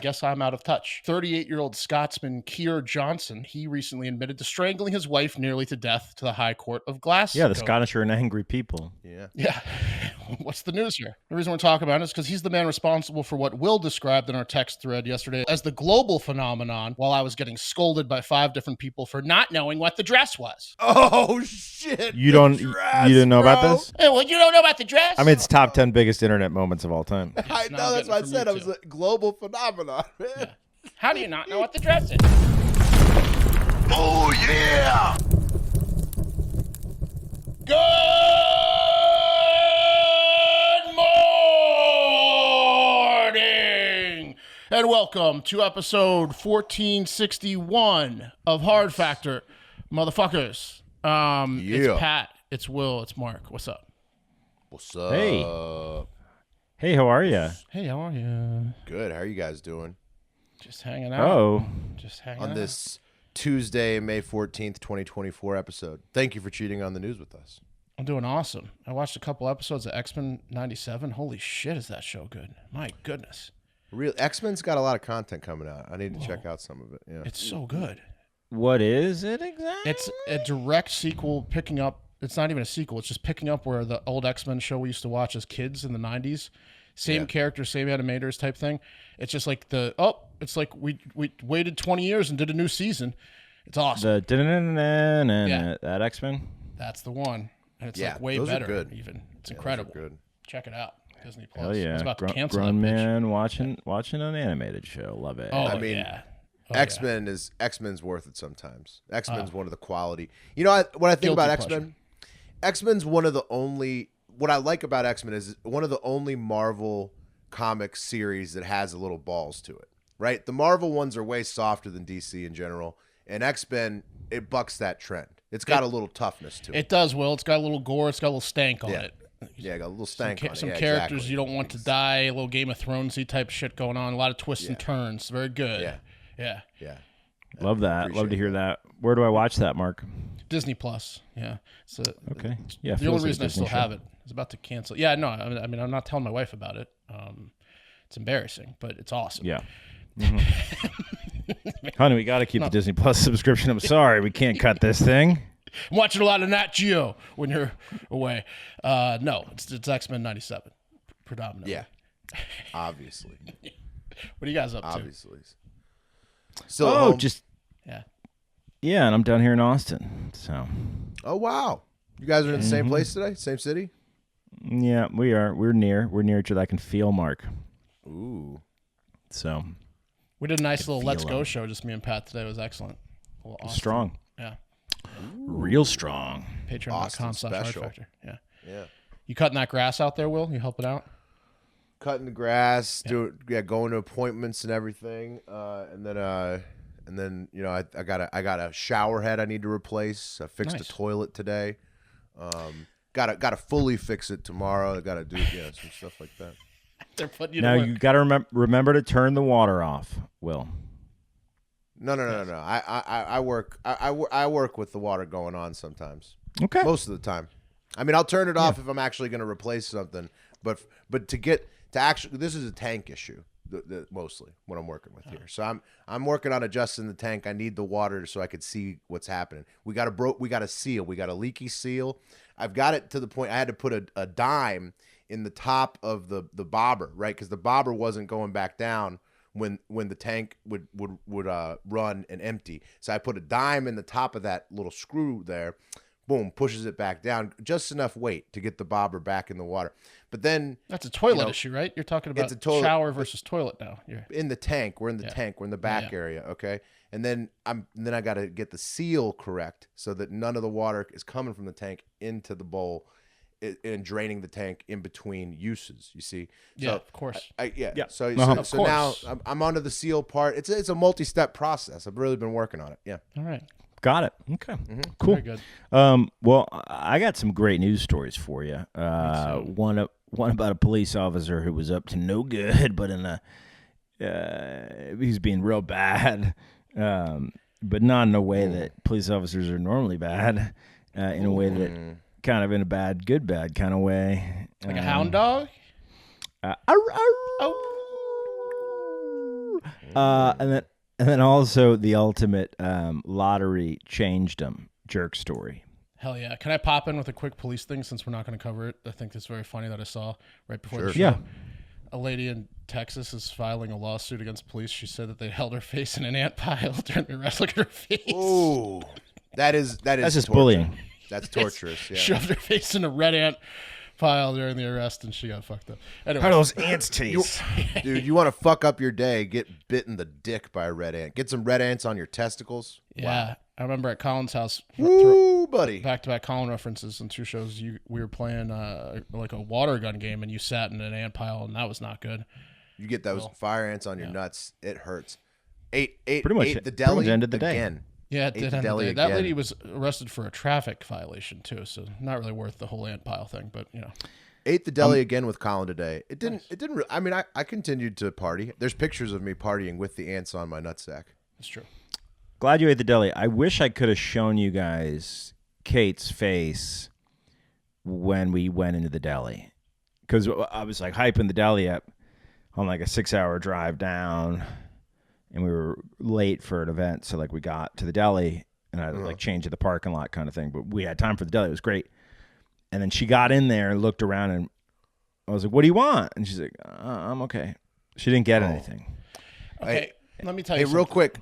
guess I'm out of touch. 38-year-old Scotsman Keir Johnson, he recently admitted to strangling his wife nearly to death to the High Court of Glasgow. Yeah, the Scottish are an angry people. Yeah. What's the news here? The reason we're talking about it is because he's the man responsible for what Will described in our text thread yesterday as the global phenomenon, while I was getting scolded by 5 different people for not knowing what the dress was. Oh, shit. You didn't know about this? Hey, well, you don't know about the dress? I mean, it's top 10 biggest internet moments of all time. I know, that's what I said. It was a global phenomenon, man. Yeah. How do you not know what the dress is? Oh, yeah! Good morning, and welcome to episode 1461 of Hard Factor, motherfuckers. It's Pat, it's Will, it's Mark. What's up? What's up? Hey, how are you? Hey, how are you? Good. How are you guys doing? Just hanging out. Oh. Just hanging out. On this Tuesday, May 14th, 2024 episode. Thank you for cheating on the news with us. I'm doing awesome. I watched a couple episodes of X-Men 97. Holy shit, is that show good? My goodness. X-Men's got a lot of content coming out. I need to check out some of it. Yeah. It's so good. What is it exactly? It's a direct sequel picking up. It's not even a sequel. It's just picking up where the old X-Men show we used to watch as kids in the 90s. Same characters, same animators type thing. It's just like it's like we waited 20 years and did a new season. It's awesome. That X-Men? That's the one. And it's like way those are better good. Even. It's incredible. Good. Check it out. Disney Plus. Hell yeah. I was about to cancel grown that bitch. man watching an animated show. Love it. Oh, I mean, yeah. X-Men's worth it sometimes. X-Men's one of the quality. You know what I think about X-Men? X-Men's one of the only. What I like about X-Men is one of the only Marvel comic series that has a little balls to it. Right? The Marvel ones are way softer than DC in general, and X-Men it bucks that trend. It's got a little toughness to it. It does, Will. It's got a little gore. It's got a little stank on it. Yeah, got a little stank on it. Some characters you don't want to die. A little Game of Thronesy type shit going on. A lot of twists and turns. Very good. Yeah. Love that. Love to hear that. Where do I watch that, Mark? Disney Plus. Yeah. Okay. Yeah. The only reason I still have it is about to cancel. Yeah. No. I mean, I'm not telling my wife about it. It's embarrassing, but it's awesome. Yeah. Mm-hmm. Honey, we got to keep the Disney Plus subscription. I'm sorry, we can't cut this thing. I'm watching a lot of Nat Geo when you're away. No, it's X-Men 97 predominantly. Yeah, obviously. What are you guys up to? Obviously. So Yeah, and I'm down here in Austin. So. Oh wow, you guys are in the same place today, same city. Yeah, we are. We're near each other. I can feel Mark. Ooh. So. We did a nice little Let's Go show, just me and Pat today. It was excellent. Strong. Yeah. Real strong. Patreon.com/HARDFACTOR. Yeah. Yeah. You cutting that grass out there, Will? You helping out? Cutting the grass, going to appointments and everything, and then you know I got a shower head I need to replace. I fixed the toilet today. Got to fully fix it tomorrow. I got to do some stuff like that. They're putting you now to work. You got to remember to turn the water off, Will. No. I work with the water going on sometimes. Okay. Most of the time. I mean, I'll turn it off if I'm actually going to replace something. But this is a tank issue mostly what I'm working with here. So I'm working on adjusting the tank. I need the water so I could see what's happening. We got a seal. We got a leaky seal. I've got it to the point I had to put a dime in the top of the bobber, right? Because the bobber wasn't going back down when the tank would run and empty. So I put a dime in the top of that little screw there. Boom, pushes it back down, just enough weight to get the bobber back in the water. But then that's a toilet issue, right? You're talking about shower versus toilet now. You're in the tank. We're in the tank. We're in the back area, okay? And then I got to get the seal correct so that none of the water is coming from the tank into the bowl and draining the tank in between uses. You see? Yeah, of course. So now I'm onto the seal part. It's a multi-step process. I've really been working on it. Yeah. All right. Got it. Okay. Cool. Very good. Well, I got some great news stories for you. One about a police officer who was up to no good, but he's being real bad, but not in a way that police officers are normally bad. In a way that kind of in a bad, good, bad kind of way. Like a hound dog? And then also the ultimate lottery changed them jerk story. Hell yeah. Can I pop in with a quick police thing since we're not going to cover it? I think it's very funny that I saw right before the show. Yeah. A lady in Texas is filing a lawsuit against police. She said that they held her face in an ant pile during the arrest. Look at her face. Ooh, that's just torture. bullying. That's torturous. Yeah. Shoved her face in a red ant pile during the arrest, and she got fucked up. Anyway, How do those ants taste? Dude, you want to fuck up your day? Get bit in the dick by a red ant. Get some red ants on your testicles. yeah. Wow. I remember at Colin's house, Woo, buddy. back-to-back Colin references and 2 shows. We were playing like a water gun game, and you sat in an ant pile, and that was not good. You get those fire ants on your nuts. It hurts. Ate Pretty much the deli pretty much ended the day. again. Yeah, it Ate did the end the deli day. That again. lady was arrested for a traffic violation too, so not really worth the whole ant pile thing. But Ate the deli again with Colin today. It didn't. It didn't. I mean, I continued to party. There's pictures of me partying with the ants on my nutsack. it's true. Glad you ate the deli. I wish I could have shown you guys Kate's face when we went into the deli, because I was like hyping the deli up on like a 6-hour drive down, and we were late for an event. So like we got to the deli, and I like changed to the parking lot kind of thing. But we had time for the deli. It was great. And then she got in there and looked around, and I was like, "What do you want?" And she's like, "I'm okay." She didn't get anything. Okay, let me tell you. Hey, real quick,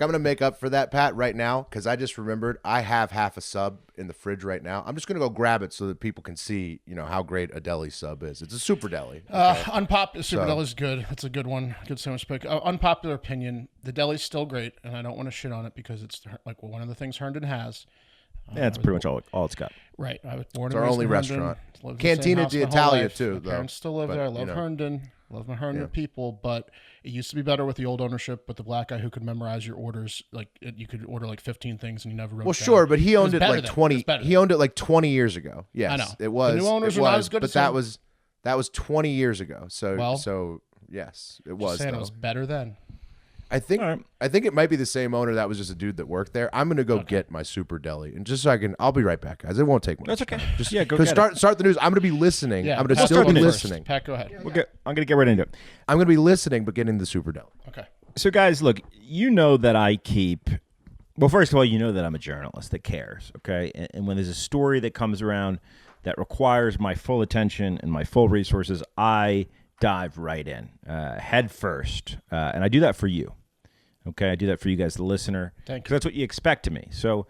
I'm gonna make up for that, Pat, right now, because I just remembered I have half a sub in the fridge right now. I'm just gonna go grab it so that people can see, how great a deli sub is. It's a super deli. Unpopular super deli is good. That's a good one. Good sandwich pick. Unpopular opinion: the deli's still great, and I don't want to shit on it because it's like one of the things Herndon has. Yeah, it's pretty much all it's got. Right. I was born It's and our raised only in Herndon, restaurant. lived in the same Cantina house my whole d'Italia, life. too, My though. parents still live But, there. I love Herndon. Love my Herndon people, but it used to be better with the old ownership with the black guy who could memorize your orders. Like you could order like 15 things and you never wrote. Well, down. sure, but he owned it better like then. 20. It was He owned it like 20 years ago. Yes, I know. it was. The new owners it are not was, as good but as that him. was 20 years ago. So yes, it was. Saying it though. was better then. I think All right. I think it might be the same owner that was just a dude that worked there. I'm gonna go get my super deli, and just so I'll be right back, guys. It won't take much. That's okay. Just Go get start the news. I'm gonna be listening. Yeah, I'm gonna Pat, still go be first. listening. Pat, go ahead. I'm gonna get right into it. I'm gonna be listening, but getting the super deli. Okay. So, guys, look, you know that I keep. Well, first of all, you know that I'm a journalist that cares. Okay, and when there's a story that comes around that requires my full attention and my full resources, I dive right in, head first, and I do that for you. Okay, I do that for you guys, the listener, Thank you. because that's what you expect of me. So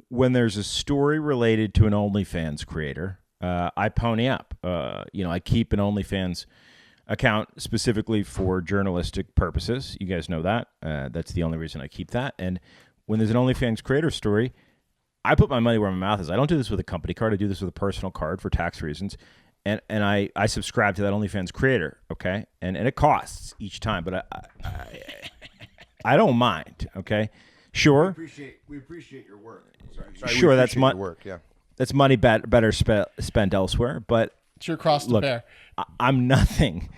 when there's a story related to an OnlyFans creator, I pony up. I keep an OnlyFans account specifically for journalistic purposes. You guys know that. That's the only reason I keep that. And when there's an OnlyFans creator story, I put my money where my mouth is. I don't do this with a company card. I do this with a personal card for tax reasons. And I subscribe to that OnlyFans creator, okay? And it costs each time, but I don't mind, okay? Sure. We appreciate your work. Sure, that's your work. Yeah. That's money better spent elsewhere, but It's your cross to look, bear. I'm nothing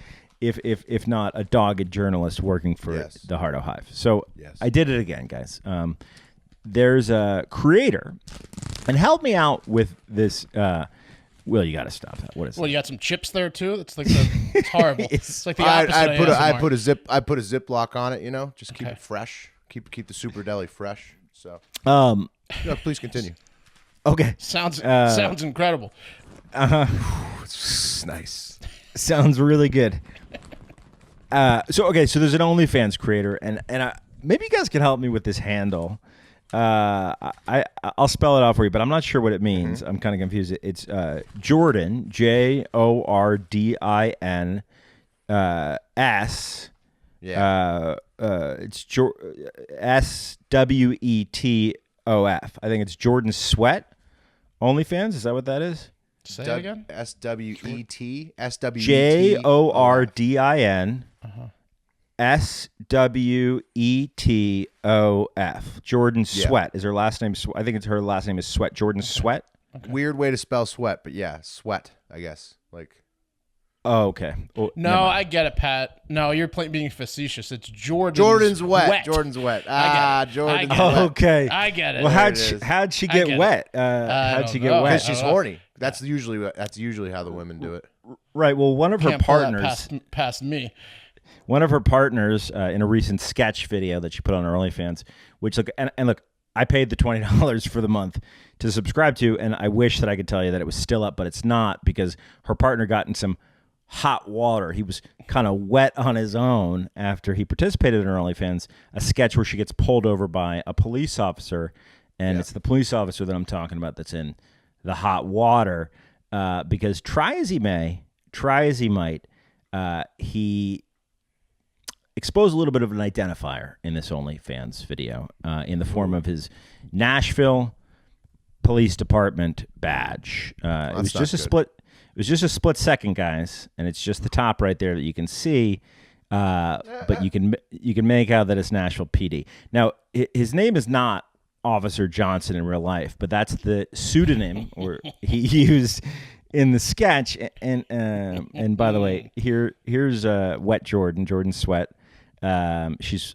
if not a dogged journalist working for the Hardo Hive. So I did it again, guys. There's a creator, and help me out with this. Will, you got to stop that. What is Well, it? you got some chips there too. It's like it's horrible. It's like the opposite. I of put ASMR. I put a Ziploc on it. Just keep it fresh. Keep the super deli fresh. So please continue. Okay. Sounds incredible. It's nice. Sounds really good. So there's an OnlyFans creator, and maybe you guys can help me with this handle. I'll spell it out for you, but I'm not sure what it means. I'm kind of confused. It's Jordan, Jordin, S. Yeah. It's SWETOF. I think it's Jordan Sweat. OnlyFans, is that what that is? Say it again. SWET. JORDIN SWETOF. Jordan Sweat. Is her last name? I think her last name is Sweat. Jordan Sweat. Okay. Weird way to spell sweat, but yeah, sweat. I guess like. Oh, okay. Well, No, I get it, Pat. No, you're being facetious. It's Jordan's wet. Jordan's wet. Jordan's wet. Okay. I get it. Well, how'd she get wet? How'd she get wet? Because she's horny. That's usually how the women do it. Right. Well, one of her Can't pull that partners. past me. one of her partners in a recent sketch video that she put on her OnlyFans, which look and look, I paid the $20 for the month to subscribe to, and I wish that I could tell you that it was still up, but it's not because her partner got in some hot water. He was kind of wet on his own after he participated in her OnlyFans, a sketch where she gets pulled over by a police officer, and it's the police officer that I'm talking about that's in the hot water because try as he might, he exposed a little bit of an identifier in this OnlyFans video in the form of his Nashville Police Department badge. It was just a split. It was just a split second, guys, and it's just the top right there that you can see. But you can make out that it's Nashville PD. Now, his name is not Officer Johnson in real life, but that's the pseudonym or he used in the sketch. And by the way, here's Wet Jordan Sweat. Here's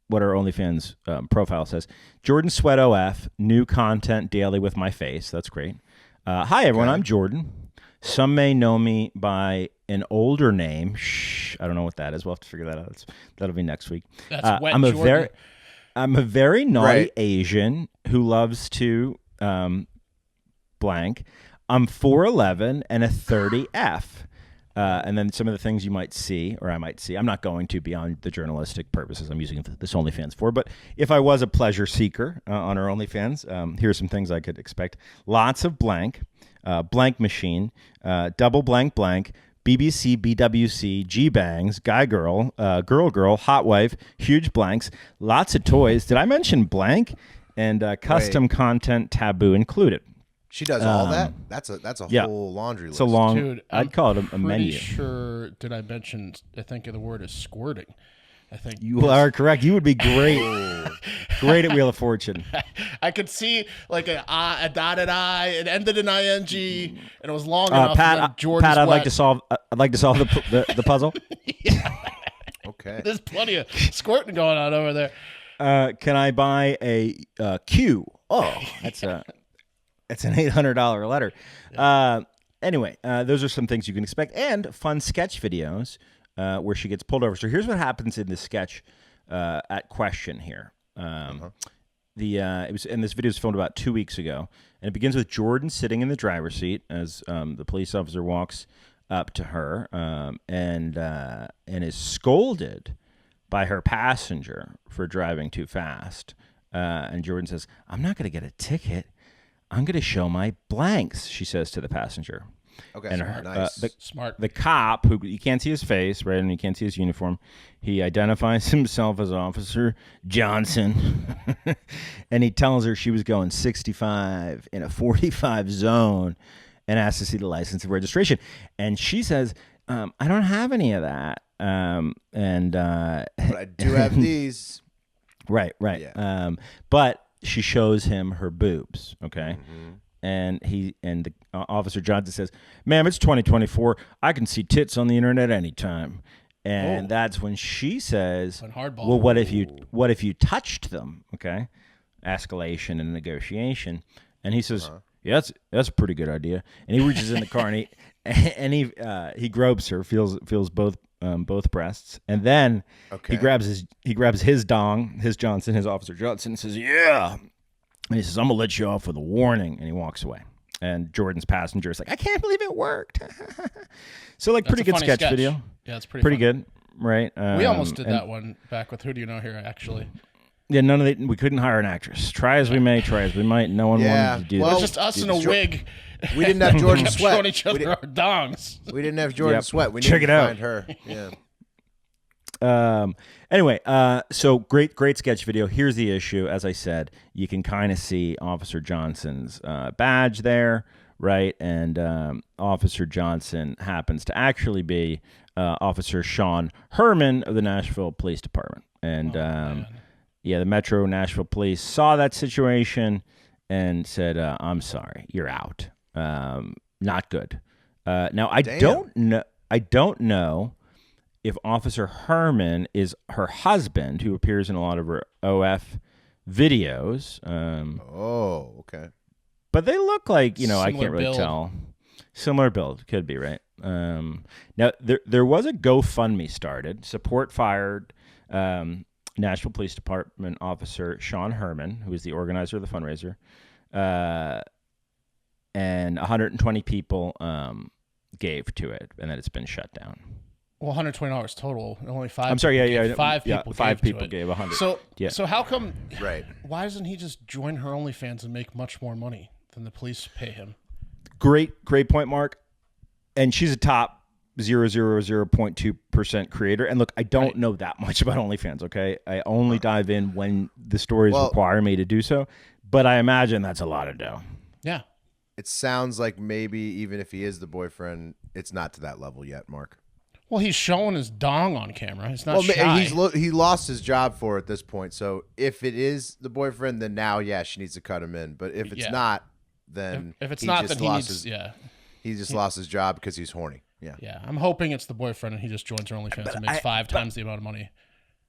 what our OnlyFans profile says. Jordan Sweat OF, new content daily with my face. That's great. Hi, everyone. I'm Jordan. Some may know me by an older name. I don't know what that is. We'll have to figure that out. That'll be next week. That's Wet Jordan. I'm a very naughty Asian who loves to blank. I'm 4'11" and a 30F. And then some of the things you might see, or I might see, I'm not going to beyond the journalistic purposes I'm using this OnlyFans for, but if I was a pleasure seeker on our OnlyFans, here's some things I could expect. Lots of blank, blank machine, double blank, BBC, BWC, G-Bangs, Guy Girl, Girl, Hot Wife, huge blanks, lots of toys. Did I mention blank? And custom content taboo included. She does all that? That's a whole laundry list. It's a long, Dude, I'd call it a menu. Pretty sure, did I mention, I think the word is squirting. I think you are correct. You would be great. Great at Wheel of Fortune. I could see like a dotted I. It ended in ing, and it was long enough. Pat, I'd like to solve. The puzzle. Yeah. Okay. There's plenty of squirting going on over there. Can I buy a Q? Oh, that's an $800 letter. Anyway, those are some things you can expect, and fun sketch videos. Where she gets pulled over. So here's what happens in this sketch at question here. This video was filmed about 2 weeks ago, and it begins with Jordan sitting in the driver's seat as the police officer walks up to her and is scolded by her passenger for driving too fast. And Jordan says, "I'm not going to get a ticket. I'm going to show my blanks," she says to the passenger. Okay, and smart. The cop, who you can't see his face, right, and you can't see his uniform, he identifies himself as Officer Johnson, and he tells her she was going 65 in a 45 zone and asks to see the license and registration. And she says, I don't have any of that. But I do have these. Right. Yeah. But she shows him her boobs, okay? Mm-hmm. And the Officer Johnson says, "Ma'am, it's 2024. I can see tits on the internet anytime." And that's when she says, "Well, what if you touched them?" Okay, escalation and negotiation. And he says, "Yeah, that's a pretty good idea." And he reaches in the car and he gropes her, feels both breasts, and then he grabs his dong, his Officer Johnson, and says, "Yeah." And he says, "I'm going to let you off with a warning." And he walks away. And Jordan's passenger is like, "I can't believe it worked." So, like, pretty good sketch video. Yeah, it's pretty good, right? We almost did that one back with Who Do You Know Here, actually. Yeah, we couldn't hire an actress. Try as we may, try as we might. No one wanted to do that. Well, just us in a wig. We didn't have Jordan Sweat. Showing each other our dongs. We didn't have Jordan Sweat. We needed to find her. Yeah. Anyway, so great sketch video. Here's the issue. As I said, you can kind of see Officer Johnson's badge there, right? And Officer Johnson happens to actually be Officer Sean Herman of the Nashville Police Department. And the Metro Nashville Police saw that situation and said, "I'm sorry, you're out. Not good." Now I don't know if Officer Herman is her husband, who appears in a lot of her OF videos. Okay. But they look like, I Similar can't really build. tell. Similar build, could be, right? Now there was a GoFundMe started. Support fired Nashville Police Department officer Sean Herman, who is the organizer of the fundraiser, and 120 people gave to it, and then it's been shut down. Well, $120 total. Only five. I'm sorry. Yeah. Five people. Five gave people to it. gave 100. So how come? Right. Why doesn't he just join her OnlyFans and make much more money than the police pay him? Great point, Mark. And she's a top 0.2% creator. And look, I don't know that much about OnlyFans. Okay, I only dive in when the stories require me to do so. But I imagine that's a lot of dough. Yeah. It sounds like maybe even if he is the boyfriend, it's not to that level yet, Mark. Well, he's showing his dong on camera. He's not shy. He lost his job for it at this point. So if it is the boyfriend, then now, yeah, she needs to cut him in. But if it's not, then if it's not, then he needs. He just lost his job because he's horny. Yeah. Yeah. I'm hoping it's the boyfriend and he just joins her OnlyFans and makes 5 times the amount of money.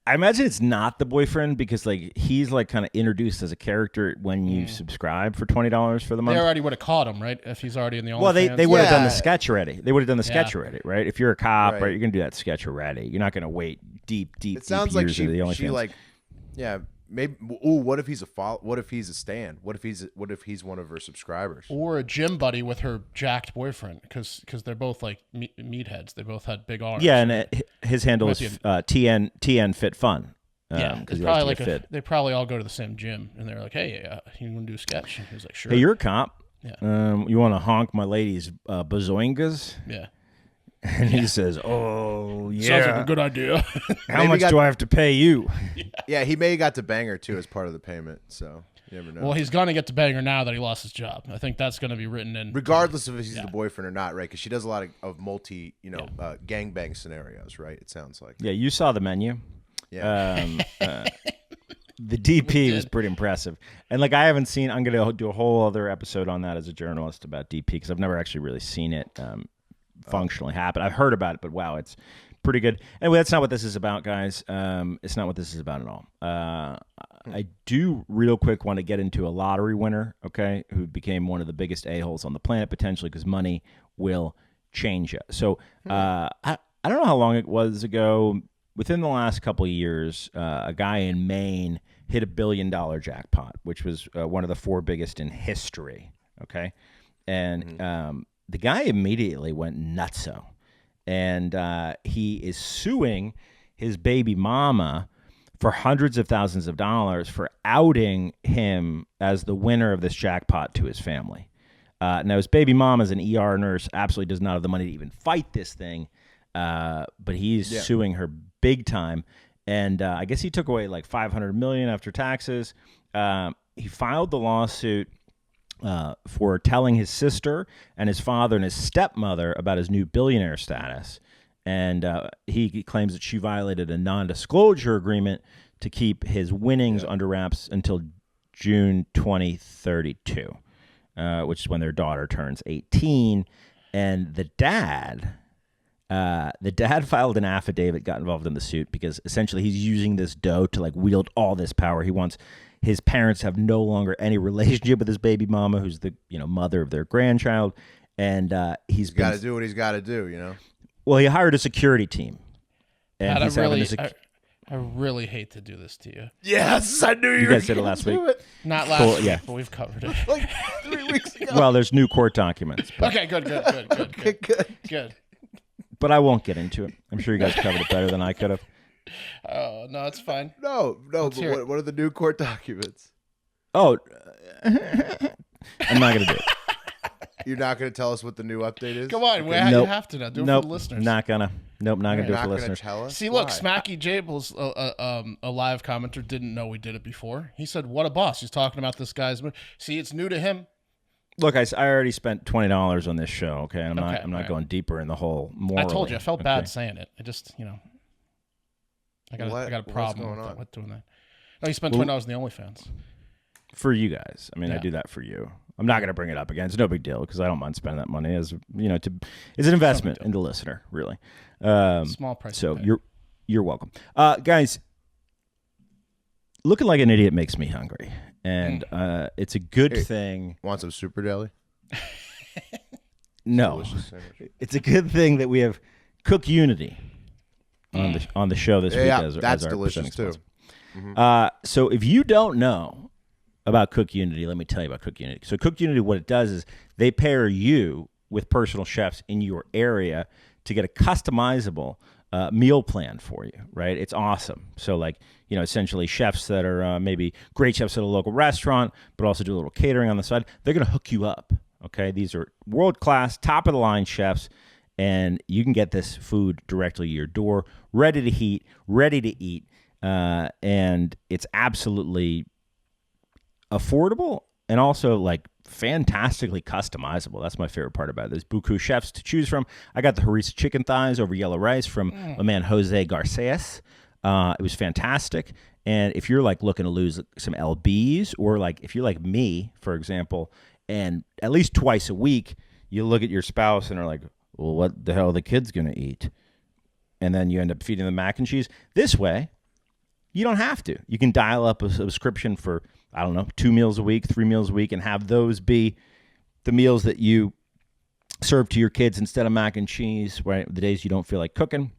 I imagine it's not the boyfriend because he's kind of introduced as a character when you subscribe for $20 for the month. They already would have caught him, right? If he's already in the OnlyFans. Well, they would have done the sketch already. They would have done the sketch already, right? If you're a cop, right, you're gonna do that sketch already. You're not gonna wait deep. It sounds like she the OnlyFans. Maybe. Ooh, what if he's what if he's a stan? What if he's one of her subscribers? Or a gym buddy with her jacked boyfriend? Because they're both like meatheads. They both had big arms. Yeah, and his handle is TN Fit Fun. Because probably they probably all go to the same gym, and they're like, "Hey, you want to do a sketch?" And he's like, "Sure." Hey, you're a cop. Yeah. You want to honk my lady's bazoingas? Yeah. And he says, "Oh yeah, sounds like a good idea." How much do I have to pay you? Yeah, he may have got to bang her too as part of the payment. So you never know. Well, he's gonna get to bang her now that he lost his job. I think that's gonna be written in, regardless of if he's the boyfriend or not, right? Because she does a lot of multi, gangbang scenarios, right? It sounds like. Yeah, you saw the menu. Yeah. The DP was pretty impressive. And I haven't seen, I'm going to do a whole other episode on that as a journalist about DP because I've never actually really seen it functionally happen. I've heard about it, but wow, it's pretty good. Anyway, that's not what this is about, guys. It's not what this is about at all. I do real quick want to get into a lottery winner, okay, who became one of the biggest a-holes on the planet potentially because money will change you. So I don't know how long it was ago. Within the last couple of years, a guy in Maine hit $1 billion jackpot, which was one of the 4 biggest in history. Okay, and the guy immediately went nutso, and he is suing his baby mama for hundreds of thousands of dollars for outing him as the winner of this jackpot to his family. Now, his baby mom is an ER nurse, absolutely does not have the money to even fight this thing, but he's suing her big time, and I guess he took away $500 million after taxes. He filed the lawsuit for telling his sister and his father and his stepmother about his new billionaire status, and he claims that she violated a non-disclosure agreement to keep his winnings under wraps until June 2032, which is when their daughter turns 18, and the dad filed an affidavit, got involved in the suit because essentially he's using this dough to wield all this power. He wants his parents have no longer any relationship with his baby mama, who's the mother of their grandchild, and he's got to do what he's got to do. Well, he hired a security team, and Pat, I really hate to do this to you. Yes, I knew you guys did it last week. Not last week, but we've covered it 3 weeks ago. Well, there's new court documents. Okay, good. But I won't get into it. I'm sure you guys covered it better than I could have. Oh, no, it's fine. No. But what are the new court documents? Oh, I'm not going to do it. You're not going to tell us what the new update is? Come on, okay. You have to now. Do it for the listeners. Not going to. Nope, not going to do it for the listeners. Tell us? See, look, Smacky Jables, a live commenter, didn't know we did it before. He said, what a boss. He's talking about this guy's... See, it's new to him. Look, I already spent $20 on this show, okay? And I'm not going deeper in the whole morally. I told you, I felt bad saying it. I just, I got a problem with doing that. No, you spent $20 on the OnlyFans. For you guys. I mean, I do that for you. I'm not going to bring it up again. It's no big deal because I don't mind spending that money. It's an investment in the listener, really. Small price. So you're welcome. Guys, looking like an idiot makes me hungry. And it's a good thing. Want some Super Deli? No, delicious sandwich. it's a good thing that we have CookUnity on the show this week. As that's our delicious too. So if you don't know about CookUnity, let me tell you about CookUnity. So CookUnity, what it does is they pair you with personal chefs in your area to get a customizable meal plan for you, right? It's awesome. So like, essentially chefs that are maybe great chefs at a local restaurant, but also do a little catering on the side, they're going to hook you up, okay? These are world-class, top-of-the-line chefs, and you can get this food directly to your door, ready to heat, ready to eat, and it's absolutely affordable and also like fantastically customizable. That's my favorite part about it. There's buku chefs to choose from. I got the harissa chicken thighs over yellow rice from my man Jose Garces. It was fantastic. And if you're like looking to lose some lbs, or like if you're like me, for example, and at least twice a week you look at your spouse and are like, well, what the hell are the kids gonna eat? And then you end up feeding them mac and cheese. This way you don't have to. You can dial up a subscription for, I don't know, 2 meals a week, 3 meals a week, and have those be the meals that you serve to your kids instead of mac and cheese, right? The days you don't feel like cooking.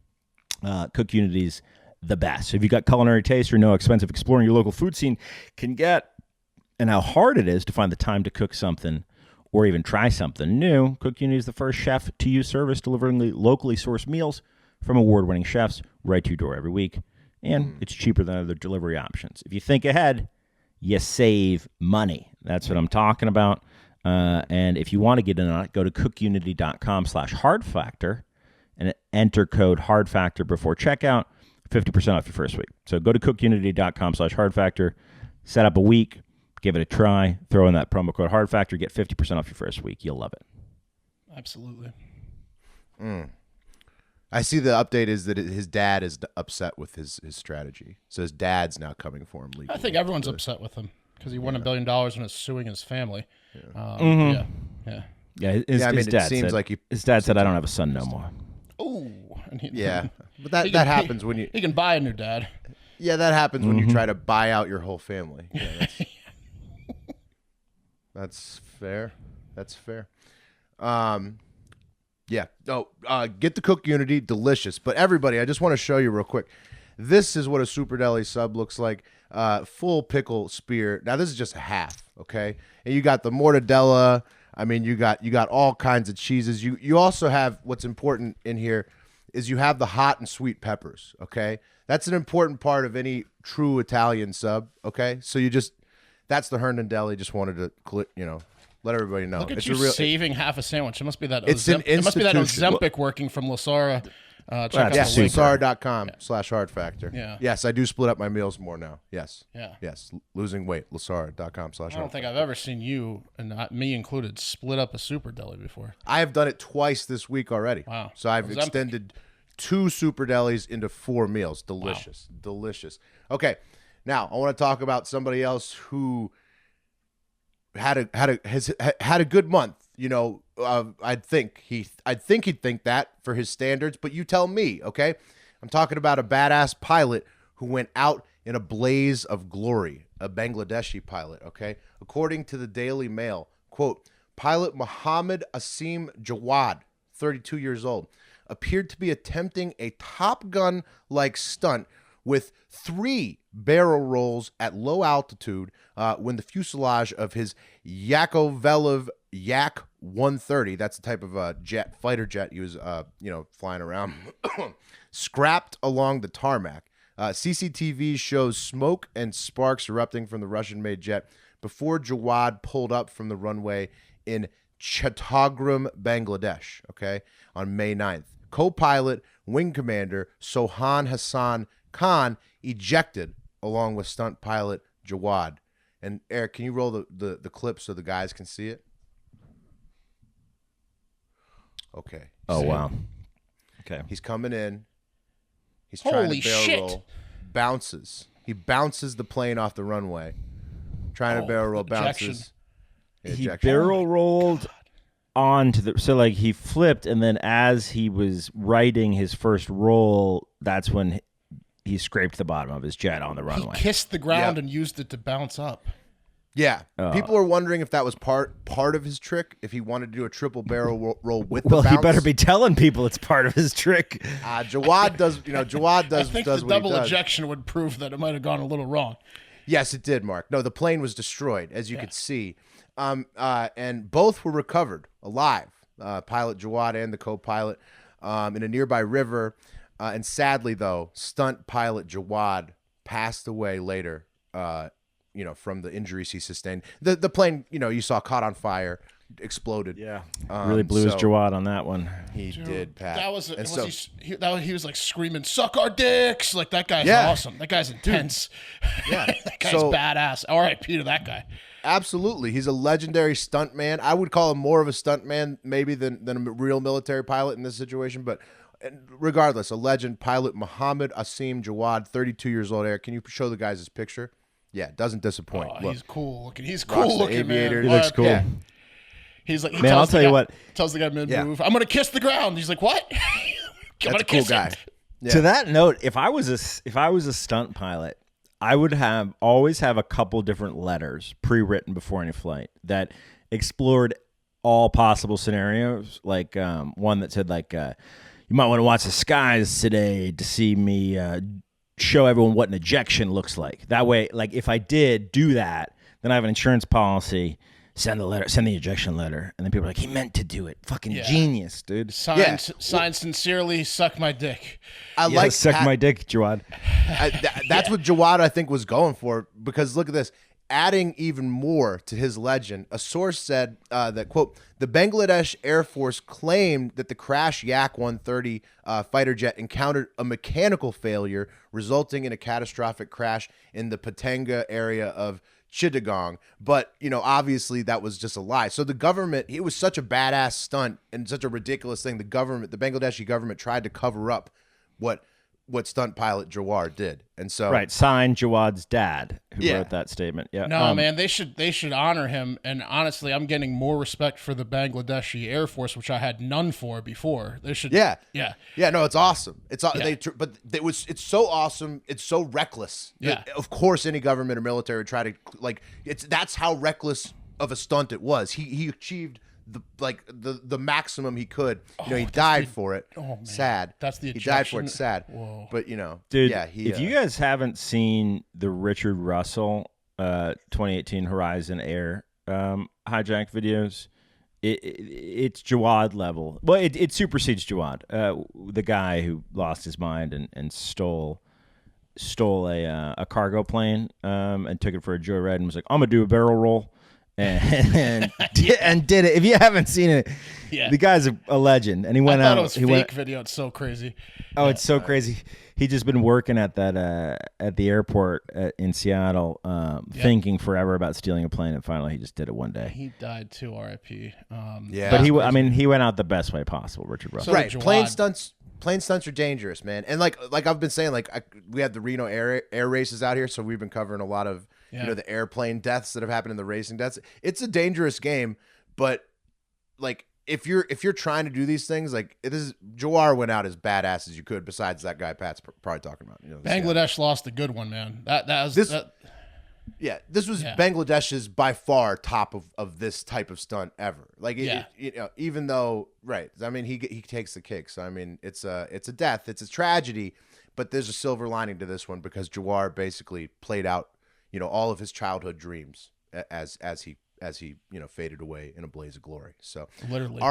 CookUnity's the best. So if you got culinary taste or know how expensive exploring your local food scene can get, and how hard it is to find the time to cook something or even try something new, CookUnity is the first chef-to-you service delivering locally sourced meals from award-winning chefs right to your door every week. And it's cheaper than other delivery options. If you think ahead, you save money. That's what I'm talking about. And if you want to get in on it, go to cookunity.com/HARDFACTOR and enter code HARDFACTOR before checkout, 50% off your first week. So go to cookunity.com/HARDFACTOR, set up a week, give it a try, throw in that promo code HARDFACTOR, get 50% off your first week. You'll love it. Absolutely. I see the update is that his dad is upset with his strategy. So his dad's now coming for him legally. I think everyone's upset with him because he won $1 billion and is suing his family. Yeah. His it dad seems said, like his dad said, I don't have a son no more. Oh. But that happens when you... He can buy a new dad. Yeah, that happens when you try to buy out your whole family. Yeah, that's fair. That's fair. Yeah. Oh, get the CookUnity, delicious. But everybody, I just want to show you real quick. This is what a Super Deli sub looks like. Full pickle spear. Now this is just a half, okay? And you got the mortadella. I mean, you got all kinds of cheeses. You also have, what's important in here is you have the hot and sweet peppers, okay? That's an important part of any true Italian sub, okay? So that's the Herndon Deli. Just wanted to let everybody know. Look at you saving half a sandwich. It must be that. It's an it must be that institution. Ozempic working from Lasara. Check out Yes, the link. Lasara.com/HARDFACTOR. Yeah. Yes, I do split up my meals more now. Yes. Yeah. Yes, losing weight. Lasara.com/HARDFACTOR. I don't think I've ever seen you, and me included, split up a Super Deli before. I have done it twice this week already. Wow. So I've Ozempic. extended 2 Super Delis into 4 meals. Delicious. Wow. Delicious. Okay. Now, I want to talk about somebody else who had a good month. I'd think he'd think that for his standards, but you tell me, okay? I'm talking about a badass pilot who went out in a blaze of glory, a Bangladeshi pilot, okay? According to the Daily Mail, quote, pilot Muhammad Asim Jawad, 32 years old, appeared to be attempting a Top Gun-like stunt with 3 barrel rolls at low altitude when the fuselage of his Yakovlev Yak 130, that's the type of fighter jet he was flying around, scrapped along the tarmac. CCTV shows smoke and sparks erupting from the Russian-made jet before Jawad pulled up from the runway in Chittagong, Bangladesh, okay, on May 9th. Co-pilot, wing commander Sohan Hassan Khan ejected along with stunt pilot Jawad. And Eric, can you roll the clip so the guys can see it? Okay. Oh, wow. Okay. He's coming in. He's trying Holy to barrel shit. roll. Bounces. He bounces the plane off the runway. Trying to barrel roll. Bounces. He Ejection. barrel rolled onto the... So, like, he flipped, and then as he was righting his first roll, that's when he scraped the bottom of his jet on the runway. He kissed the ground Yep. and used it to bounce up. Yeah, people are wondering if that was part of his trick. If he wanted to do a triple barrel roll with the bounce. Well, he better be telling people it's part of his trick. Jawad does. Jawad does. I think does the what he double does. ejection would prove that it might have gone a little wrong. Yes, it did, Mark. No, the plane was destroyed, as you could see, and both were recovered alive. Pilot Jawad and the co-pilot in a nearby river. And sadly, though, stunt pilot Jawad passed away later. From the injuries he sustained. The plane, you saw caught on fire, exploded. Yeah, really blew his Jawad on that one. He did, Pat. He was like screaming, "Suck our dicks!" Like that guy's awesome. That guy's intense. Yeah, that guy's badass. R.I.P. to that guy. Absolutely, he's a legendary stunt man. I would call him more of a stunt man maybe than a real military pilot in this situation, but. Regardless, a legend, pilot Muhammad Asim Jawad, 32 years old. Eric, can you show the guys his picture? Yeah, doesn't disappoint. Oh, he's cool looking. He's cool looking, aviator. man. He looks cool. Yeah. He's like, man, I'll tell you what. Tells the guy move. I'm gonna kiss the ground. He's like, what? That's a cool guy. Yeah. To that note, if I was a stunt pilot, I would always have a couple different letters pre-written before any flight that explored all possible scenarios. Like one that said like. You might want to watch the skies today to see me show everyone what an ejection looks like. That way, like if I did do that, then I have an insurance policy. Send the ejection letter, and then people are like, he meant to do it. Fucking genius, dude. Signed sincerely, suck my dick. Suck my dick, Jawad. That's what Jawad I think was going for, because look at this. Adding even more to his legend, a source said that, quote, the Bangladesh Air Force claimed that the crash Yak-130 fighter jet encountered a mechanical failure, resulting in a catastrophic crash in the Patanga area of Chittagong. But, obviously that was just a lie. So the government, it was such a badass stunt and such a ridiculous thing. The Bangladeshi government tried to cover up what stunt pilot Jawad did. And so signed Jawad's dad who wrote that statement. Yeah. No, man, they should honor him. And honestly, I'm getting more respect for the Bangladeshi Air Force, which I had none for before. They should Yeah, no, it's awesome. It's so awesome, it's so reckless. Yeah. Of course any government or military would try to that's how reckless of a stunt it was. He achieved the maximum he could. He died for it. Oh, man. Sad. That's the ejection. He died for it. Sad. Whoa. But dude, if you guys haven't seen the Richard Russell 2018 Horizon Air hijack videos, it's Jawad level. Well, it supersedes Jawad, the guy who lost his mind and stole a cargo plane and took it for a joyride and was like, I'm gonna do a barrel roll. And did it. If you haven't seen it, the guy's a legend. And he went out. It was fake video. It's so crazy. Oh, it's so crazy. He just been working at that at the airport in Seattle, thinking forever about stealing a plane, and finally he just did it one day. He died too. R.I.P. But he went out the best way possible. Richard Russell. So right. Plane stunts are dangerous, man. And like I've been saying, we have the Reno air races out here, so we've been covering a lot of the airplane deaths that have happened in the racing deaths. It's a dangerous game, but if you're trying to do these things, Jawar went out as badass as you could. Besides that guy Pat's probably talking about. Bangladesh lost a good one, man. Yeah, this was Bangladesh's by far top of this type of stunt ever. Even though, right? I mean, he takes the cake. So I mean, it's a death, it's a tragedy, but there's a silver lining to this one because Jawar basically played out, all of his childhood dreams as he faded away in a blaze of glory. So literally,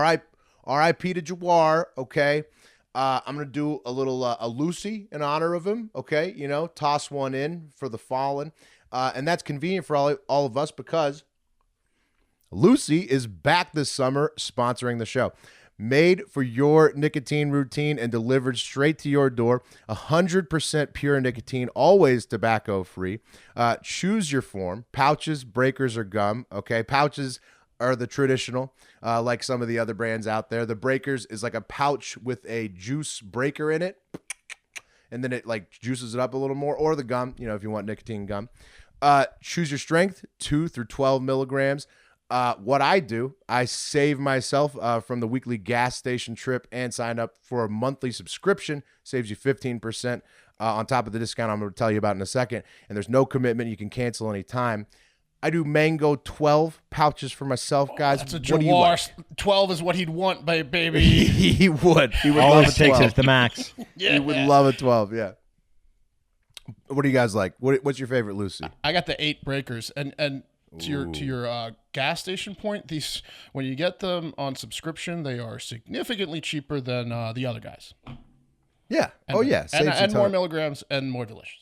R.I.P. to Jawar. Okay. I'm gonna do a little a Lucy in honor of him. Okay, toss one in for the fallen. And that's convenient for all of us because Lucy is back this summer sponsoring the show. Made for your nicotine routine and delivered straight to your door. 100% pure nicotine, always tobacco-free. Choose your form. Pouches, breakers, or gum. Okay, pouches are the traditional, like some of the other brands out there. The breakers is like a pouch with a juice breaker in it. And then it juices it up a little more, or the gum, if you want nicotine gum. Choose your strength, 2 through 12 milligrams. What I do, I save myself from the weekly gas station trip and sign up for a monthly subscription. Saves you 15% on top of the discount I'm going to tell you about in a second. And there's no commitment. You can cancel any time. I do mango 12 pouches for myself, guys. That's a what do you like? 12 is what he'd want, baby. He would. He would All love it a takes 12. is the max. Yeah. He would love a 12. Yeah. What do you guys like? What's your favorite, Lucy? I got the 8 breakers, and to your gas station point, these when you get them on subscription, they are significantly cheaper than the other guys. Yeah. And, yeah. Saves you and a more ton. milligrams and more delicious.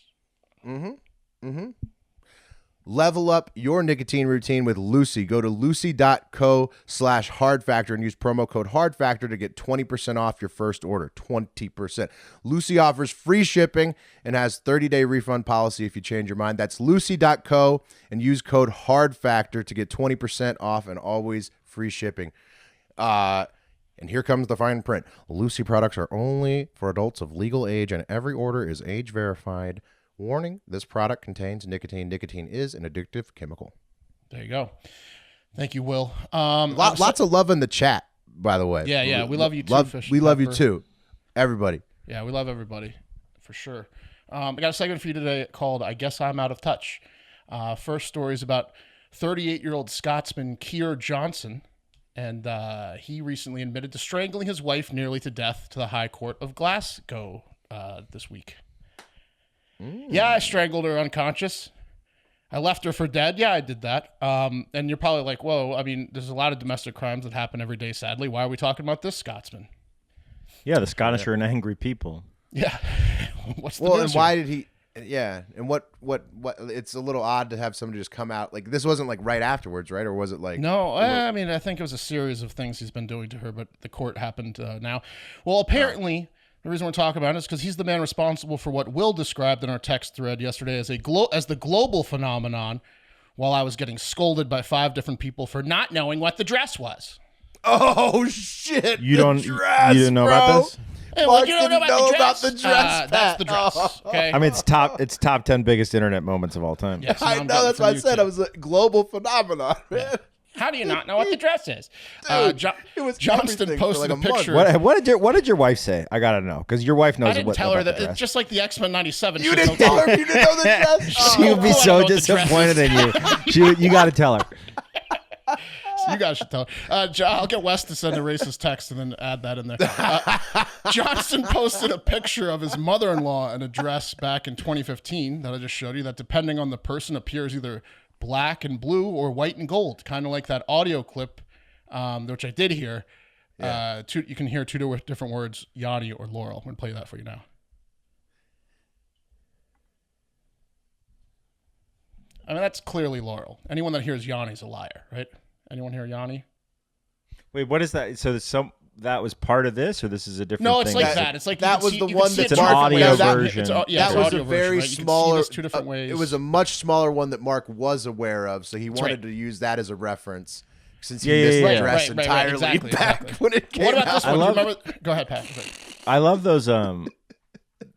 Level up your nicotine routine with Lucy. Go to lucy.co/hardfactor and use promo code hardfactor to get 20% off your first order. 20%. Lucy offers free shipping and has 30-day refund policy if you change your mind. That's lucy.co and use code hardfactor to get 20% off and always free shipping. And here comes the fine print. Lucy products are only for adults of legal age and every order is age verified. Warning, this product contains nicotine. Nicotine is an addictive chemical. There you go. Thank you, Will. Lots of love in the chat, by the way. Yeah. We love you too, Fish We love you Pepper. too. Everybody. Yeah, we love everybody, for sure. I got a segment for you today called I Guess I'm Out of Touch. First story is about 38-year-old Scotsman Keir Johnson, and he recently admitted to strangling his wife nearly to death to the High Court of Glasgow this week. Yeah, I strangled her unconscious. I left her for dead. Yeah, I did that. And you're probably like, whoa, I mean, there's a lot of domestic crimes that happen every day, sadly. Why are we talking about this Scotsman? Yeah, the Scottish are an angry people. Yeah. What's the Well, news and here? why did he? Yeah, and what? It's a little odd to have somebody just come out like this. Wasn't like right afterwards, right? Or was it like? No, I mean, I think it was a series of things he's been doing to her, but the court happened now. Well, apparently, the reason we're talking about it is because he's the man responsible for what Will described in our text thread yesterday as the global phenomenon, while I was getting scolded by 5 different people for not knowing what the dress was. Oh shit! You the don't. dress, you didn't know bro. about this? Hey, Mark you don't know didn't about the dress? dress, That's the Pat. dress. Okay. I mean, it's top 10 biggest internet moments of all time. Yes, I I'm know getting that's from what I you said. too. I was a global phenomenon, man. How do you not know what the dress is? Dude, it was Johnston everything for posted like a a month. picture. What did your wife say? I gotta know because your wife knows I didn't what tell her about that. the It's dress. just like the X-Men 97. You didn't tell her. You didn't know the dress. She would be I so don't know what the dress disappointed in you. You got to tell her. You guys should tell her. I'll get Wes to send a racist text and then add that in there. Johnston posted a picture of his mother-in-law in a dress back in 2015 that I just showed you that, depending on the person, appears either black and blue or white and gold, kind of like that audio clip, which I did hear. Yeah. You can hear 2 different words, Yanni or Laurel. I'm going to play that for you now. I mean, that's clearly Laurel. Anyone that hears Yanni's a liar, right? Anyone hear Yanni? Wait, what is that? So that was part of this, or this is a different No, thing? it's like that. It's like that was the one It's an audio version. That it's was audio a very version, right? smaller. You can see this 2 different ways. It was a much smaller one that Mark was aware of, so he wanted right. to use that as a reference since he Yeah, missed yeah, the yeah. dress Right, entirely exactly, back exactly. when it came What about out. this one? I Do you love- remember? Go ahead, Pat. I love those.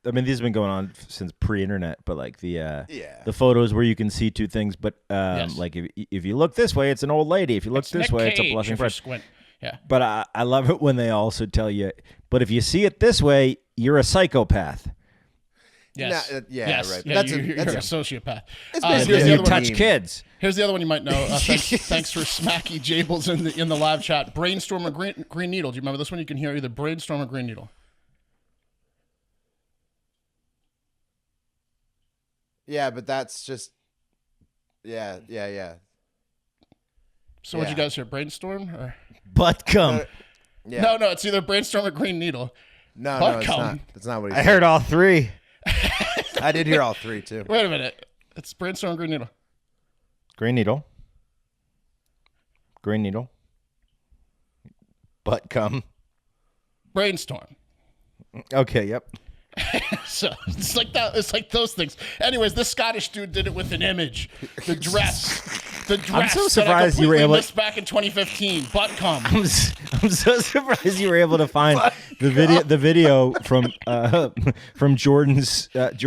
I mean, these have been going on since pre-internet, but like the photos where you can see 2 things. But Yes. like if you look this way, it's an old lady. If you look It's this Nick way, it's a Cage blushing if you friend. squint. Yeah. But I love it when they also tell you, but if you see it this way, you're a psychopath. Yes. Nah, yeah, yes. right. Yeah, That's you're a a sociopath. It's And basically Here's the you other one. touch meme. kids. Here's the other one you might know. Thanks for Smacky Jables in the live chat. Brainstorm or Green Needle. Do you remember this one? You can hear either Brainstorm or Green Needle. Yeah, but that's just. Yeah. So what'd you Yeah. guys hear? Brainstorm or? Butt cum. Yeah. No, it's either Brainstorm or Green Needle. No, Butt it's cum. not. That's not what he I said. heard all 3. I did hear all 3 too. Wait a minute. It's Brainstorm or Green Needle. Green needle. Green needle. Butt cum. Brainstorm. Okay. Yep. So it's like that. It's like those things. Anyways, this Scottish dude did it with an image. The dress. The dress. I'm so that I surprised you were completely able- missed back in 2015. Butt cum. I'm so surprised you were able to find the video from Jordan's wet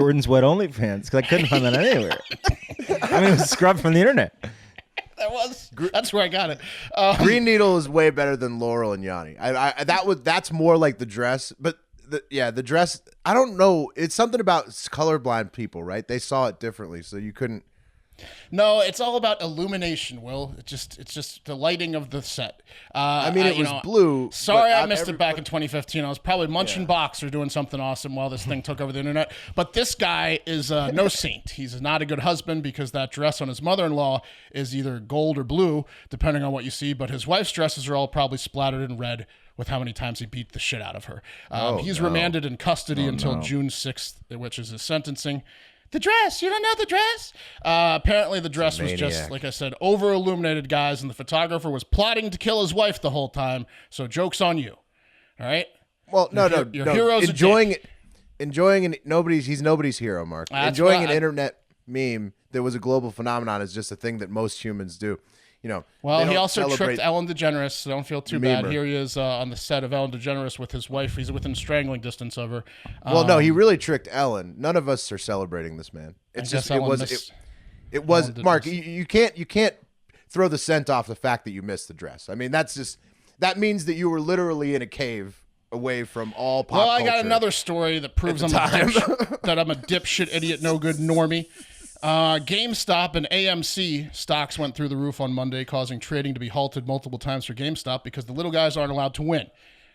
OnlyFans because I couldn't find that anywhere. I mean, it was scrubbed from the internet. That's where I got it. Green Needle is way better than Laurel and Yanni. That's more like the dress, but the dress. I don't know. It's something about colorblind people, right? They saw it differently, so you couldn't. No, it's all about illumination, Will. It's just the lighting of the set. I mean, it was blue. Sorry, I missed it back in 2015. I was probably munching box or doing something awesome while this thing took over the internet. But this guy is no saint. He's not a good husband because that dress on his mother-in-law is either gold or blue, depending on what you see. But his wife's dresses are all probably splattered in red with how many times he beat the shit out of her. He's remanded in custody until June 6th, which is his sentencing. The dress, you don't know the dress? Apparently the dress was just, like I said, over-illuminated, guys, and the photographer was plotting to kill his wife the whole time, so joke's on you. All right? Well, no. Hero's enjoying he's nobody's hero, Mark. Enjoying an internet meme that was a global phenomenon is just a thing that most humans do. You know, well, he also tricked Ellen DeGeneres, so don't feel too bad. Here he is on the set of Ellen DeGeneres with his wife. He's within strangling distance of her. Well, no, he really tricked Ellen. None of us are celebrating this man. It's just it was Mark. You can't throw the scent off the fact that you missed the dress. I mean, that means that you were literally in a cave away from all pop culture. Well, I got another story that proves I'm a dipshit, idiot, no good normie. GameStop and AMC stocks went through the roof on Monday, causing trading to be halted multiple times for GameStop because the little guys aren't allowed to win.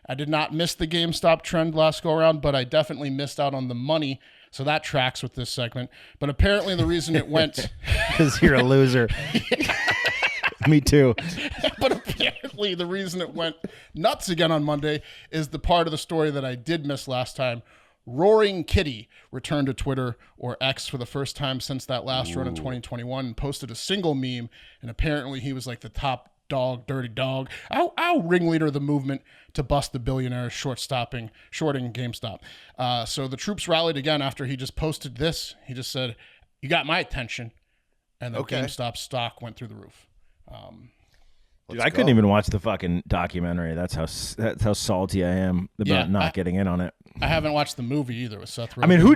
I did not miss the GameStop trend last go around, but I definitely missed out on the money, so that tracks with this segment. But apparently the reason it went... Because you're a loser. Me too. But apparently the reason it went nuts again on Monday is the part of the story that I did miss last time. Roaring Kitty returned to Twitter, or X, for the first time since that last run in 2021 and posted a single meme, and apparently he was like the top dog, dirty dog, ringleader of the movement to bust the billionaire shorting GameStop. So the troops rallied again after he just posted this. He just said, "You got my attention," and the GameStop stock went through the roof. Dude, I couldn't even watch the fucking documentary. That's how salty I am about not getting in on it. I haven't watched the movie either with Seth Rogen. I mean, who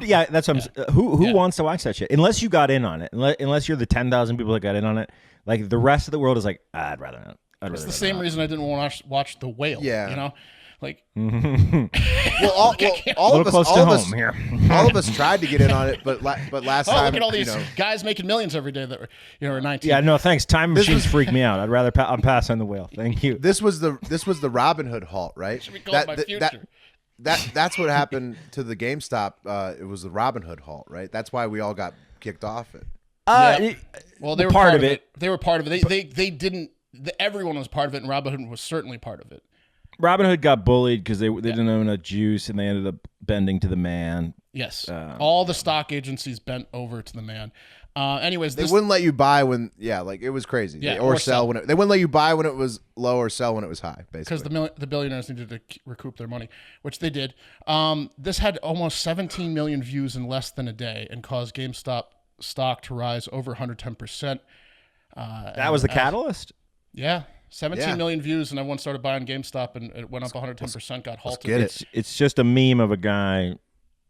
wants to watch that shit? Unless you got in on it. Unless you're the 10,000 people that got in on it. Like, the rest of the world is like, I'd rather not. It's the same reason I didn't want to watch The Whale. Yeah. You know? Like, well, all of us tried to get in on it, but last time, look at all these guys making millions every day that were 19. Yeah, no, thanks. Time machines freak me out. I'd rather I'm pass on The Whale. Thank you. This was the Robin Hood halt, right? Should be called my future. That's what happened to the GameStop. It was the Robin Hood halt, right? That's why we all got kicked off it. Well, they were part of it. They were part of it. They didn't. Everyone was part of it, and Robin Hood was certainly part of it. Robin Hood got bullied because they didn't own enough juice, and they ended up bending to the man. Yes, all the stock agencies bent over to the man. Anyways, they wouldn't let you buy when, it was crazy. Yeah, or sell when they wouldn't let you buy when it was low or sell when it was high, basically. Because the billionaires needed to recoup their money, which they did. This had almost 17 million views in less than a day and caused GameStop stock to rise over 110%. That was the catalyst? Yeah. 17 million views, and everyone started buying GameStop, and it went up 110%, got halted. It's just a meme of a guy,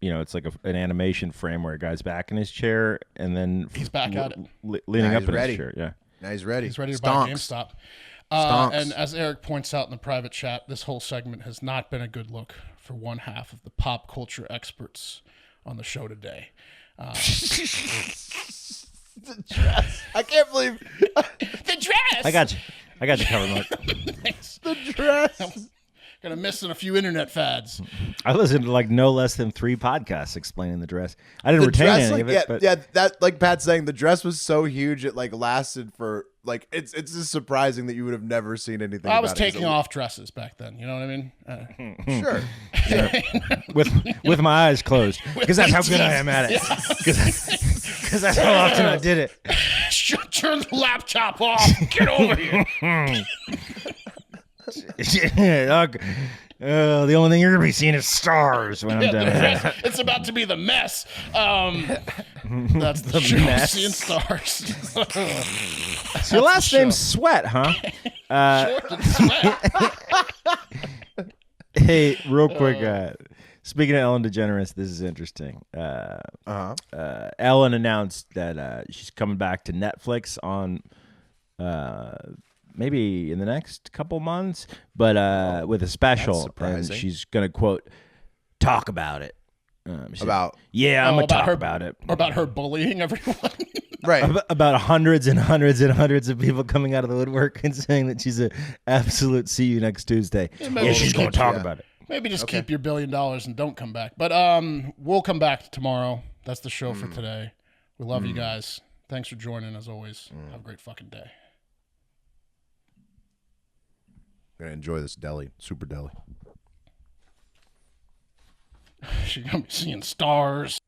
it's like an animation frame where a guy's back in his chair, and then he's back at it. Leaning up in his chair, yeah. Now he's ready. He's ready to buy GameStop. And as Eric points out in the private chat, this whole segment has not been a good look for one half of the pop culture experts on the show today. The dress. I can't believe the dress. I got you covered, Mark. Thanks. The dress. Gonna miss in a few internet fads. I listened to like no less than 3 podcasts explaining the dress. I didn't retain any of it. That like Pat's saying, the dress was so huge it like lasted for like it's just surprising that you would have never seen anything. I was taking off dresses back then. You know what I mean? Sure. with my eyes closed, because that's how good I am at it. Because that's how often I did it. Turn the laptop off. Get over here. The only thing you're gonna be seeing is stars when I'm done. It's about to be the mess. That's the mess. Seeing stars. So your last name's Sweat, huh? Short and Sweat. Hey, real quick. Speaking of Ellen DeGeneres, this is interesting. Ellen announced that she's coming back to Netflix on maybe in the next couple months, but with a special, and she's gonna quote talk about it. I'm gonna talk about it, or about her bullying everyone. Right. about hundreds and hundreds and hundreds of people coming out of the woodwork and saying that she's a absolute see you next Tuesday. maybe Yeah, she's going to talk yeah. about it. Maybe just keep your $1 billion and don't come back. But we'll come back tomorrow. That's the show for today. We love you guys. Thanks for joining as always. Have a great fucking day. Gonna enjoy this deli, super deli. She's gonna be seeing stars.